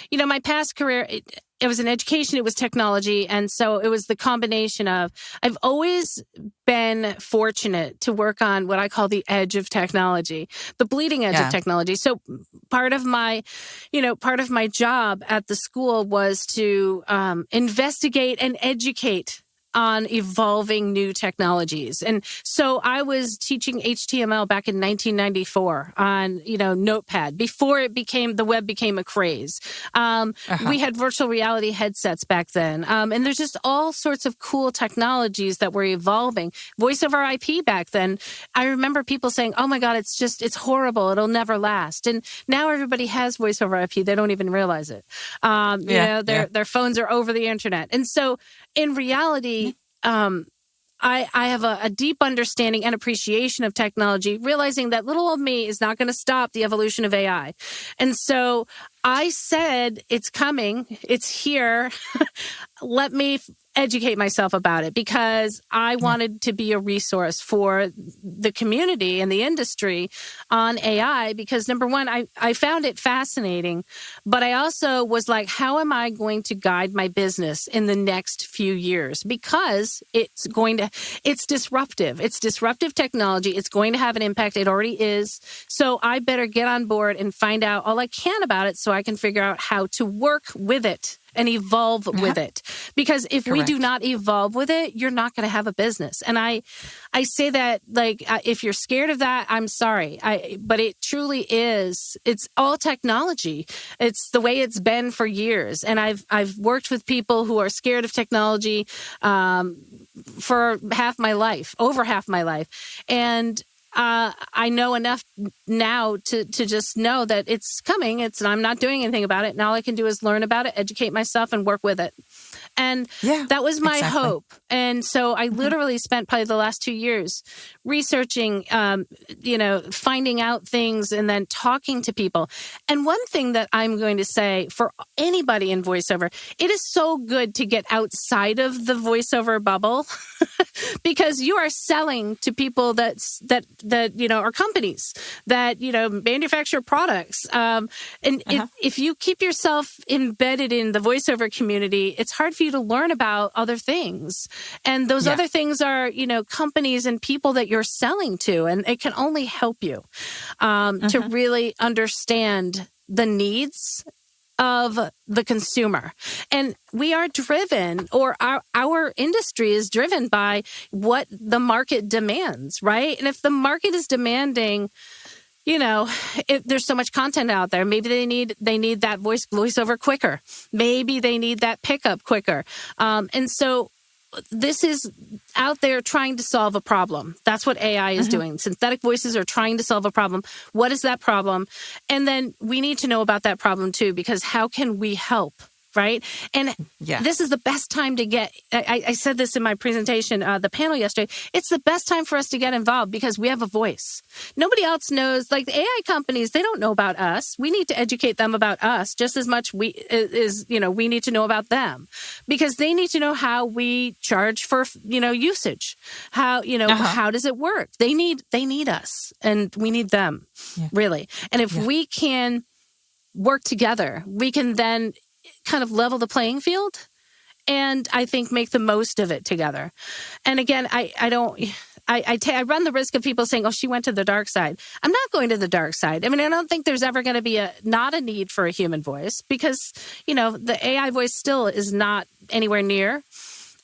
you know, my past career. It was in education, it was technology. And so it was the combination of, I've always been fortunate to work on what I call the edge of technology, the bleeding edge of technology. So part of my job at the school was to investigate and educate on evolving new technologies. And so I was teaching HTML back in 1994 on, you know, Notepad before the web became a craze. We had virtual reality headsets back then. And there's just all sorts of cool technologies that were evolving. Voice over IP back then, I remember people saying, "Oh my God, it's horrible. It'll never last." And now everybody has voice over IP. They don't even realize it. You know, their phones are over the internet. And so in reality, I have a deep understanding and appreciation of technology, realizing that little old me is not going to stop the evolution of AI. And so I said, it's coming, it's here. Let me educate myself about it, because I wanted to be a resource for the community and the industry on AI, because number one, I found it fascinating, but I also was like, how am I going to guide my business in the next few years? Because it's disruptive. It's disruptive technology. It's going to have an impact. It already is. So I better get on board and find out all I can about it so I can figure out how to work with it and evolve with it. Because if we do not evolve with it, you're not going to have a business. And I say that, like, if you're scared of that, I'm sorry. But it truly is. It's all technology. It's the way it's been for years. And I've worked with people who are scared of technology for over half my life. And I know enough now to just know that it's coming. I'm not doing anything about it. And all I can do is learn about it, educate myself, and work with it. And that was my hope. And so I literally spent probably the last 2 years researching, finding out things and then talking to people. And one thing that I'm going to say for anybody in voiceover, it is so good to get outside of the voiceover bubble because you are selling to people that are companies that, manufacture products. If you keep yourself embedded in the voiceover community, it's hard for you to learn about other things. And those other things are, companies and people that you're selling to. And it can only help you to really understand the needs of the consumer. And we are driven, or our industry is driven by what the market demands, right? And if the market is demanding, if there's so much content out there, maybe they need that voiceover quicker. Maybe they need that pickup quicker. And so this is out there trying to solve a problem. That's what AI is doing. Synthetic voices are trying to solve a problem. What is that problem? And then we need to know about that problem too, because how can we help? Right? And this is the best time to get, I said this in my presentation, the panel yesterday, it's the best time for us to get involved because we have a voice. Nobody else knows, like the AI companies, they don't know about us. We need to educate them about us just as much we need to know about them because they need to know how we charge for, usage. How, how does it work? They need us and we need them, really. And if we can work together, we can then kind of level the playing field and I think make the most of it together. And again, I run the risk of people saying, oh, she went to the dark side. I'm not going to the dark side. I mean, I don't think there's ever going to be not a need for a human voice because, the AI voice still is not anywhere near.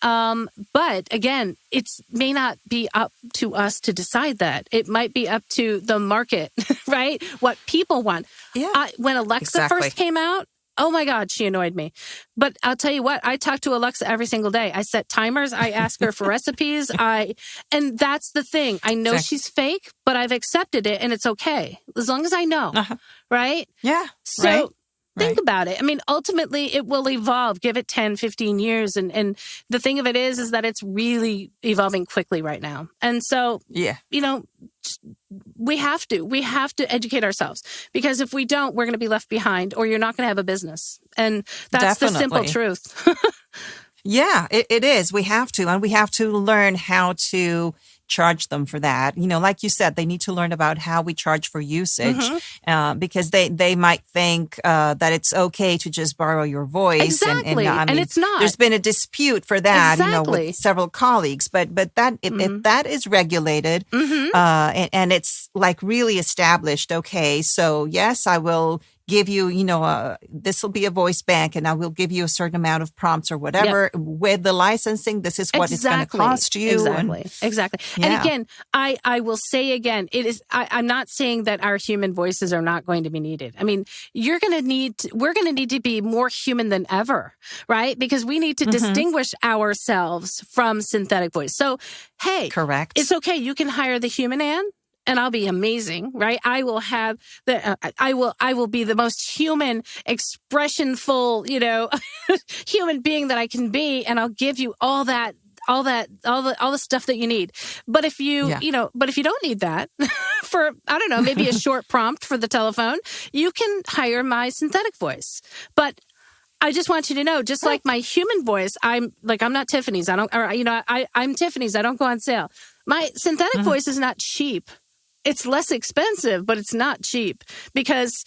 But again, it may not be up to us to decide that. It might be up to the market, right? What people want. Yeah. When Alexa first came out, oh my God, she annoyed me. But I'll tell you what, I talk to Alexa every single day. I set timers. I ask her for recipes. And that's the thing. I know she's fake, but I've accepted it and it's okay. As long as I know, right? Yeah. So think about it. I mean, ultimately it will evolve. Give it 10, 15 years. And the thing of it is that it's really evolving quickly right now. And so, we have to educate ourselves because if we don't, we're going to be left behind or you're not going to have a business. And that's the simple truth. Yeah, it is. We have to. And we have to learn how to charge them for that. Like you said, they need to learn about how we charge for usage because they might think that it's okay to just borrow your voice. Exactly. And it's not. There's been a dispute for that, with several colleagues. But that if that is regulated and it's like really established, okay, so yes, I will give you, this will be a voice bank and I will give you a certain amount of prompts or whatever. With the licensing, this is what it's going to cost you. Exactly. Yeah. And again, I will say again, I'm not saying that our human voices are not going to be needed. I mean, we're going to need to be more human than ever, right? Because we need to distinguish ourselves from synthetic voice. So, hey, correct. It's okay. You can hire the human Anne. And I'll be amazing, right? I will have I will be the most human, expressionful, human being that I can be. And I'll give you all that all the stuff that you need. But if you, but if you don't need that for, I don't know, maybe a short prompt for the telephone, you can hire my synthetic voice. But I just want you to know, just like my human voice, I'm not Tiffany's. I'm Tiffany's. I don't go on sale. My synthetic voice is not cheap. It's less expensive, but it's not cheap because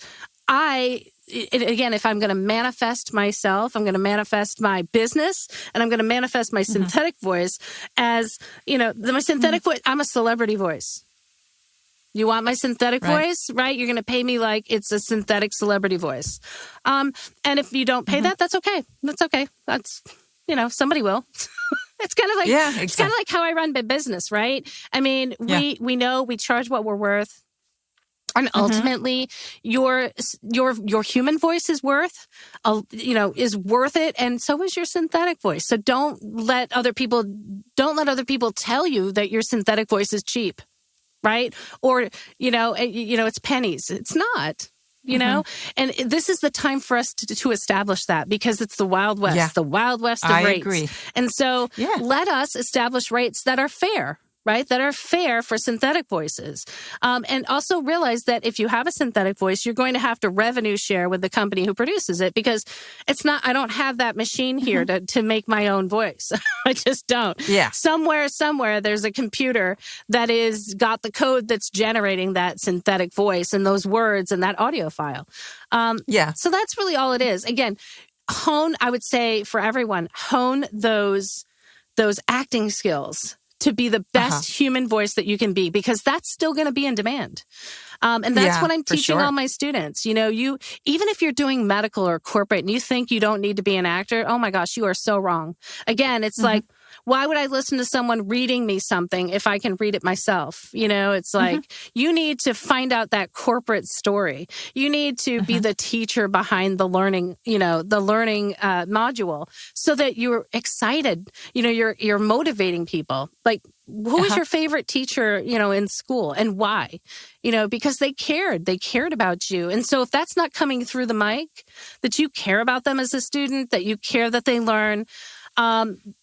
again, if I'm going to manifest myself, I'm going to manifest my business, and I'm going to manifest my synthetic voice as, my synthetic voice, I'm a celebrity voice. You want my synthetic voice, right? You're going to pay me like it's a synthetic celebrity voice. And if you don't pay that, that's okay. That's okay. That's, somebody will. It's kind of like, it's kind of like how I run my business, right? I mean, we know we charge what we're worth. And ultimately, your human voice is worth it, and so is your synthetic voice. So don't let other people tell you that your synthetic voice is cheap, right? Or it's pennies. It's not. And this is the time for us to establish that, because it's the Wild West, the Wild West of rates. I agree. And so let us establish rates that are fair. Right? That are fair for synthetic voices. And also realize that if you have a synthetic voice, you're going to have to revenue share with the company who produces it, because I don't have that machine here to make my own voice. I just don't. Yeah. Somewhere there's a computer that is got the code that's generating that synthetic voice and those words and that audio file. So that's really all it is. Again, I would say for everyone, hone those acting skills to be the best human voice that you can be, because that's still going to be in demand. And that's what I'm teaching all my students. Even if you're doing medical or corporate and you think you don't need to be an actor, oh my gosh, you are so wrong. Again, it's like, why would I listen to someone reading me something if I can read it myself? It's like, you need to find out that corporate story. You need to be the teacher behind the learning, module, so that you're excited. You're motivating people. Like, who was your favorite teacher, in school, and why? Because they cared about you. And so if that's not coming through the mic, that you care about them as a student, that you care that they learn,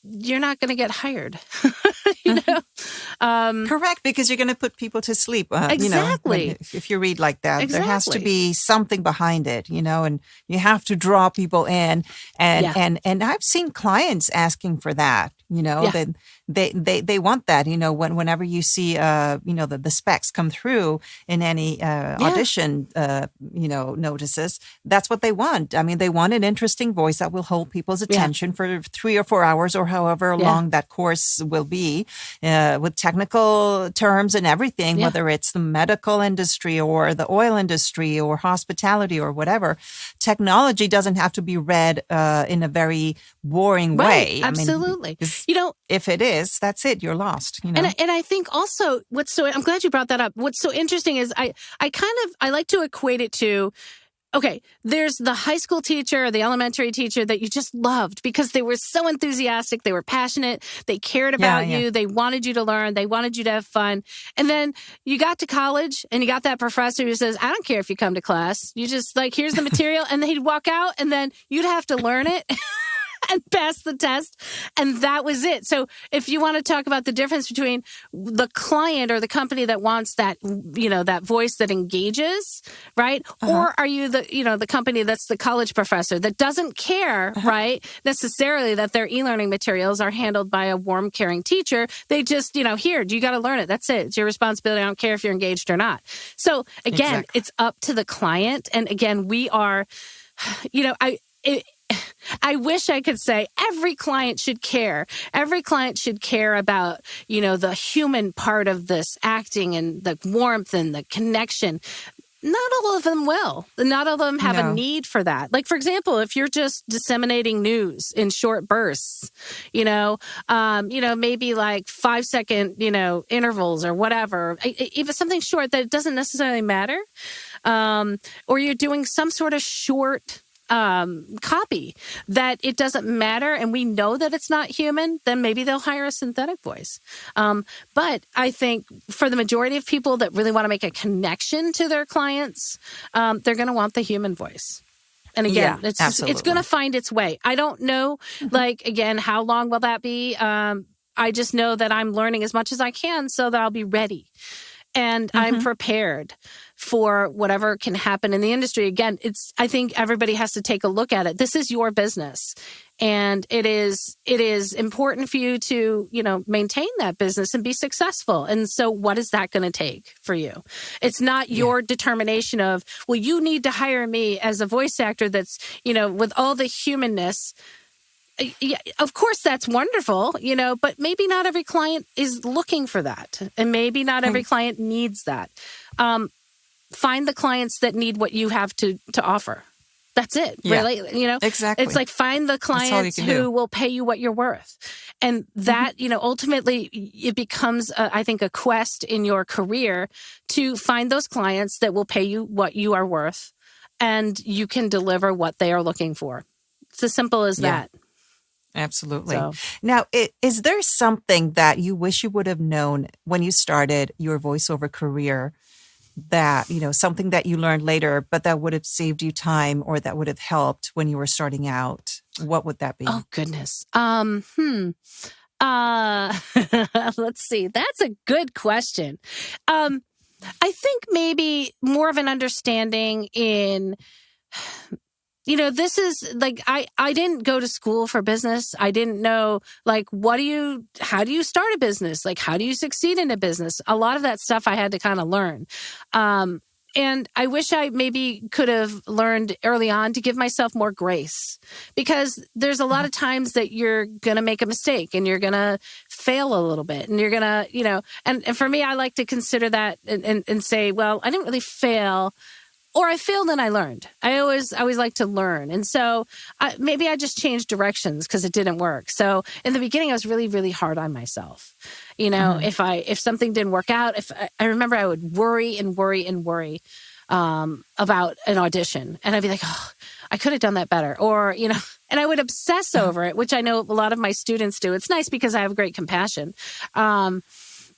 you're not going to get hired. Correct, because you're going to put people to sleep. Exactly. If you read like that, there has to be something behind it, and you have to draw people in. And I've seen clients asking for that. That they want that. Whenever you see the specs come through in any audition notices, that's what they want. I mean, they want an interesting voice that will hold people's attention for 3 or 4 hours or however long that course will be, with technical terms and everything, whether it's the medical industry or the oil industry or hospitality or whatever. Technology doesn't have to be read in a very boring way. Absolutely. If it is, that's it. You're lost. And I think also I'm glad you brought that up. What's so interesting is I like to equate it to, okay, there's the high school teacher or the elementary teacher that you just loved because they were so enthusiastic, they were passionate, they cared about you, they wanted you to learn, they wanted you to have fun. And then you got to college and you got that professor who says, I don't care if you come to class. You just here's the material. And then he'd walk out and then you'd have to learn it. And pass the test. And that was it. So if you want to talk about the difference between the client or the company that wants that, that voice that engages, right? Or are you the company that's the college professor that doesn't care, right, necessarily that their e-learning materials are handled by a warm, caring teacher. They just, here, you got to learn it. That's it. It's your responsibility. I don't care if you're engaged or not. So again, it's up to the client. And again, we are, I wish I could say every client should care. Every client should care about, the human part of this acting and the warmth and the connection. Not all of them will. Not all of them have a need for that. Like, for example, if you're just disseminating news in short bursts, maybe 5-second, intervals or whatever, even something short that doesn't necessarily matter, or you're doing some sort of short copy that it doesn't matter and we know that it's not human, then maybe they'll hire a synthetic voice. But I think for the majority of people that really want to make a connection to their clients, they're going to want the human voice. And again, it's going to find its way. I don't know, again, how long will that be? I just know that I'm learning as much as I can so that I'll be ready. And I'm prepared for whatever can happen in the industry. Again, I think everybody has to take a look at it. This is your business. And it is important for you to, maintain that business and be successful. And so what is that going to take for you? It's not your determination of, well, you need to hire me as a voice actor that's, with all the humanness. Yeah, of course, that's wonderful, but maybe not every client is looking for that. And maybe not every client needs that. Find the clients that need what you have to offer. That's it, really. Exactly. It's like find the clients who will pay you what you're worth. And that, ultimately it becomes, I think, a quest in your career to find those clients that will pay you what you are worth and you can deliver what they are looking for. It's as simple as that. Absolutely. Now, is there something that you wish you would have known when you started your voiceover career that, something that you learned later, but that would have saved you time or that would have helped when you were starting out? What would that be? Oh, goodness. Let's see. That's a good question. I think maybe more of an understanding in... this is like, I didn't go to school for business. I didn't know, like, how do you start a business? Like, how do you succeed in a business? A lot of that stuff I had to kind of learn. And I wish I maybe could have learned early on to give myself more grace, because there's a lot of times that you're going to make a mistake and you're going to fail a little bit and you're going to, and for me, I like to consider that and say, well, I didn't really fail. Or I failed and I learned. I always like to learn. And so maybe I just changed directions because it didn't work. So in the beginning, I was really, really hard on myself. If something didn't work out, I remember I would worry and worry and worry about an audition. And I'd be like, oh, I could have done that better. Or, and I would obsess over it, which I know a lot of my students do. It's nice because I have great compassion. But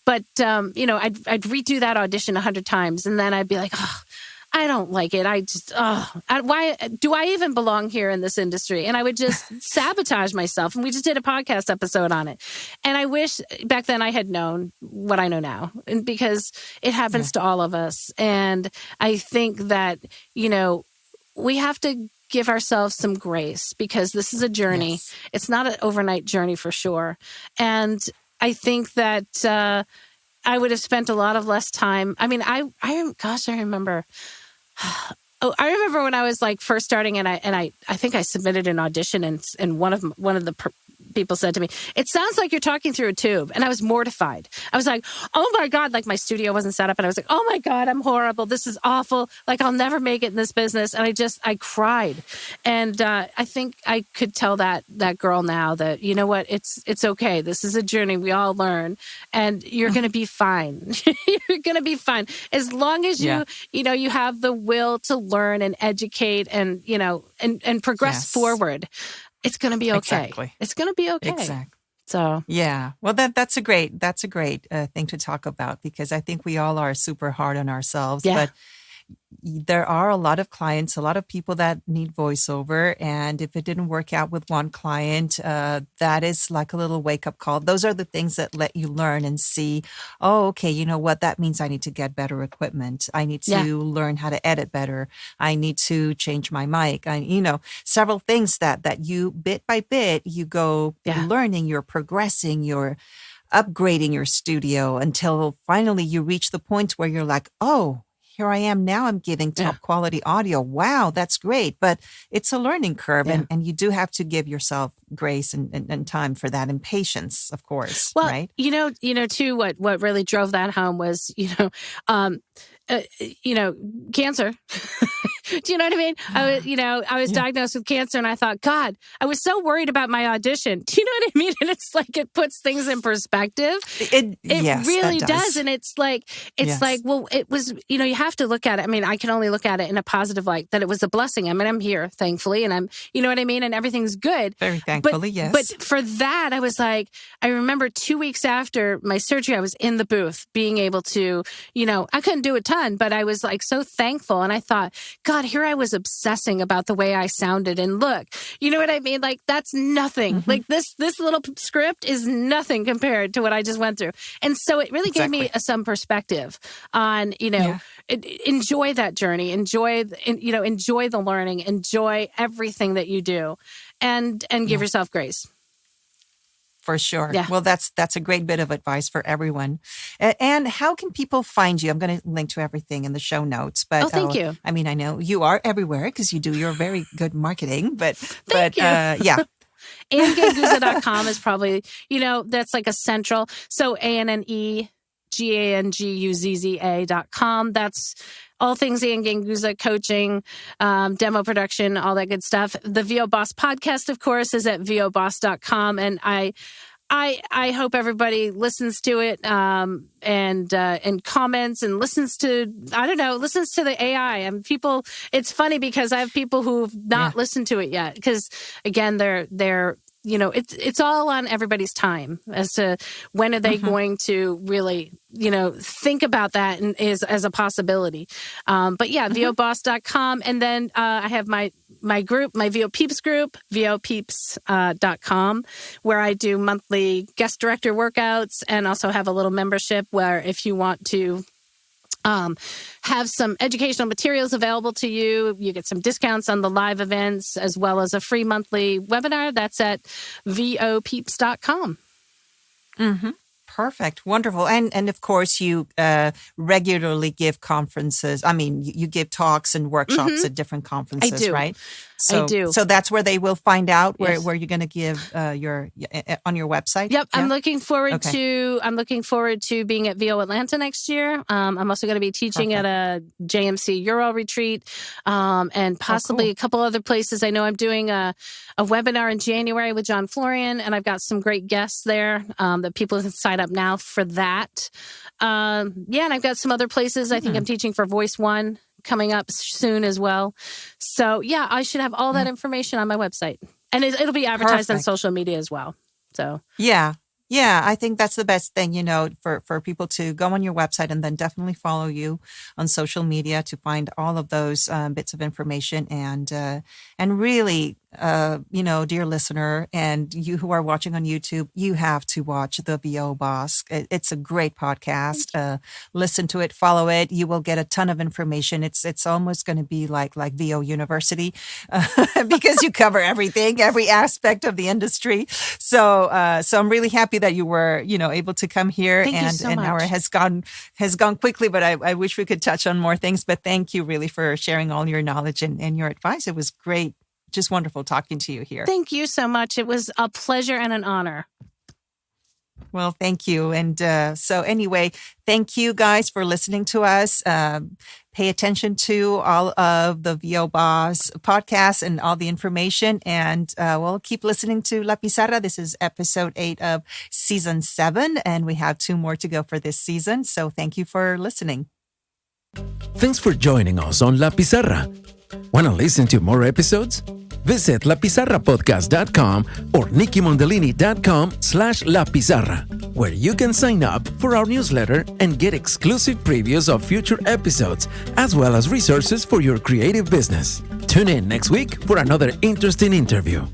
I'd redo that audition 100 times. And then I'd be like, oh, I don't like it. Why do I even belong here in this industry? And I would just sabotage myself. And we just did a podcast episode on it. And I wish back then I had known what I know now, and because it happens to all of us. And I think that, we have to give ourselves some grace because this is a journey. Yes. It's not an overnight journey for sure. And I think that, I would have spent a lot of less time. I mean, I remember. I remember when I was like first starting, and I think I submitted an audition, and one of the people said to me, "It sounds like you're talking through a tube," and I was mortified. I was like, "Oh my God!" Like my studio wasn't set up, and I was like, "Oh my God, I'm horrible. This is awful. Like I'll never make it in this business." And I cried, and I think I could tell that girl now that, you know what, it's okay. This is a journey. We all learn, and you're going to be fine. You're going to be fine as long as you have the will to learn and educate and and progress forward. It's going to be okay. Exactly. It's going to be okay. Exactly. So yeah, well, that's a great thing to talk about, because I think we all are super hard on ourselves. But there are a lot of clients, a lot of people that need voiceover. And if it didn't work out with one client, that is like a little wake-up call. Those are the things that let you learn and see, oh, okay, you know what? That means I need to get better equipment. I need to learn how to edit better. I need to change my mic. Several things that you, bit by bit, you go learning, you're progressing, you're upgrading your studio until finally you reach the point where you're like, oh, here I am now. I'm giving top quality audio. Wow, that's great. But it's a learning curve, and you do have to give yourself grace and time for that, and patience, of course. Well, right? Too, what really drove that home was, cancer. Do you know what I mean? I was diagnosed with cancer, and I thought, God, I was so worried about my audition. Do you know what I mean? And it's like, it puts things in perspective. It really does. And it's like, well, it was, you have to look at it. I mean, I can only look at it in a positive light, that it was a blessing. I mean, I'm here, thankfully, and I'm, you know what I mean? And everything's good. Very thankfully, yes. But for that, I was like, I remember 2 weeks after my surgery, I was in the booth being able to, I couldn't do a ton, but I was like so thankful. And I thought, God, God, here I was obsessing about the way I sounded. And look, you know what I mean? Like, that's nothing. Like this little script is nothing compared to what I just went through. And so it really gave me some perspective on, enjoy that journey, enjoy the learning, enjoy everything that you do, and give yourself grace. For sure. Yeah. Well, that's a great bit of advice for everyone. And how can people find you? I'm going to link to everything in the show notes. But thank you. I mean, I know you are everywhere because you do your very good marketing. But Thank you. Yeah. AnneGanguzza.com is probably, that's like a central. So AnneGanguzza.com. That's all things Anne Ganguzza, coaching, demo production, all that good stuff. The VO Boss podcast, of course, is at voboss.com. And I hope everybody listens to it and comments and listens to the AI. And people, it's funny because I have people who've not listened to it yet because, again, they're it's all on everybody's time as to when are they going to really, think about that and as a possibility. But yeah, voboss.com. And then I have my group, my VO Peeps group, vopeeps.com, where I do monthly guest director workouts and also have a little membership where if you want to have some educational materials available to you. You get some discounts on the live events as well as a free monthly webinar. That's at vopeeps.com. Perfect. Wonderful. And of course, you regularly give conferences. I mean, you give talks and workshops at different conferences, I do. Right? I do. So that's where they will find out where you're going to give on your website. Yep. Yeah? I'm looking forward to being at VO Atlanta next year. I'm also going to be teaching at a JMC Euro retreat and possibly a couple other places. I know I'm doing a webinar in January with John Florian, and I've got some great guests there that people can sign up now for that. And I've got some other places. I think I'm teaching for Voice One coming up soon as well. So I should have all that information on my website, and it'll be advertised on social media as well. So yeah, I think that's the best thing, for people to go on your website and then definitely follow you on social media to find all of those bits of information and really, dear listener, and you who are watching on YouTube, you have to watch the VO Boss. It's a great podcast. Listen to it, follow it. You will get a ton of information. It's almost going to be like VO University because you cover everything, every aspect of the industry. So I'm really happy that you were, able to come here. Thank you so an much. hour has gone quickly, but I wish we could touch on more things. But thank you really for sharing all your knowledge and your advice. It was great. Just wonderful talking to you here. Thank you so much. It was a pleasure and an honor. Well, thank you. And so anyway, thank you guys for listening to us. Pay attention to all of the VO Boss podcasts and all the information. And we'll keep listening to La Pizarra. This is episode 8 of season 7. And we have 2 more to go for this season. So thank you for listening. Thanks for joining us on La Pizarra. Want to listen to more episodes? Visit lapizarrapodcast.com or nickimondolini.com/La Pizarra, where you can sign up for our newsletter and get exclusive previews of future episodes, as well as resources for your creative business. Tune in next week for another interesting interview.